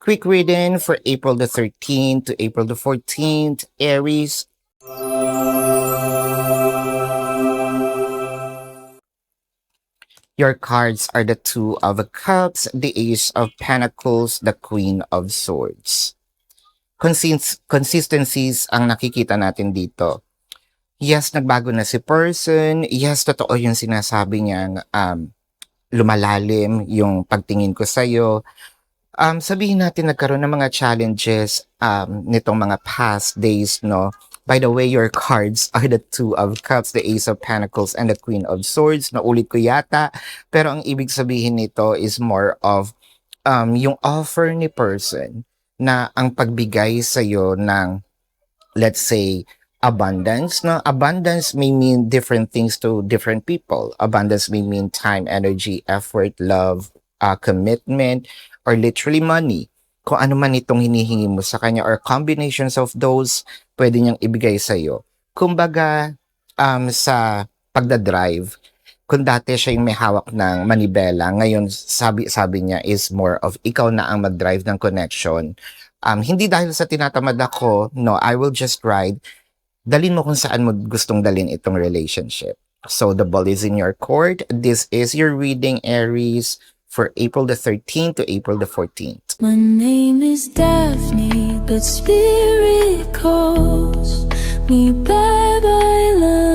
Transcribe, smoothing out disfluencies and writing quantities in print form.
Quick reading for April the 13th to April the 14th, Aries. Your cards are the Two of Cups, the Ace of Pentacles, the Queen of Swords. Consistencies ang nakikita natin dito. Yes, nagbago na si person. Yes, totoo yung sinasabi niyang lumalalim yung pagtingin ko sa'yo. Sabihin natin nagkaroon ng mga challenges nitong mga past days, no? By the way, your cards are the Two of Cups, the Ace of Pentacles, and the Queen of Swords. Naulit ko yata. Pero ang ibig sabihin nito is more of yung offer ni person na ang pagbigay sa'yo ng, let's say, abundance. No? Abundance may mean different things to different people. Abundance may mean time, energy, effort, love, commitment, or literally money. Kung ano man itong hinihingi mo sa kanya or combinations of those, pwede niyang ibigay sa'yo. Kumbaga, sa pagdadrive, kung dati siya yung may hawak ng manibela, ngayon sabi niya is more of ikaw na ang mag-drive ng connection. Hindi dahil sa tinatamad ako, no, I will just ride. Dalin mo kung saan mo gustong dalin itong relationship. So the ball is in your court. This is your reading, Aries, for April the 13th to April the 14th. My name is Daphne, but spirit calls me bye-bye love.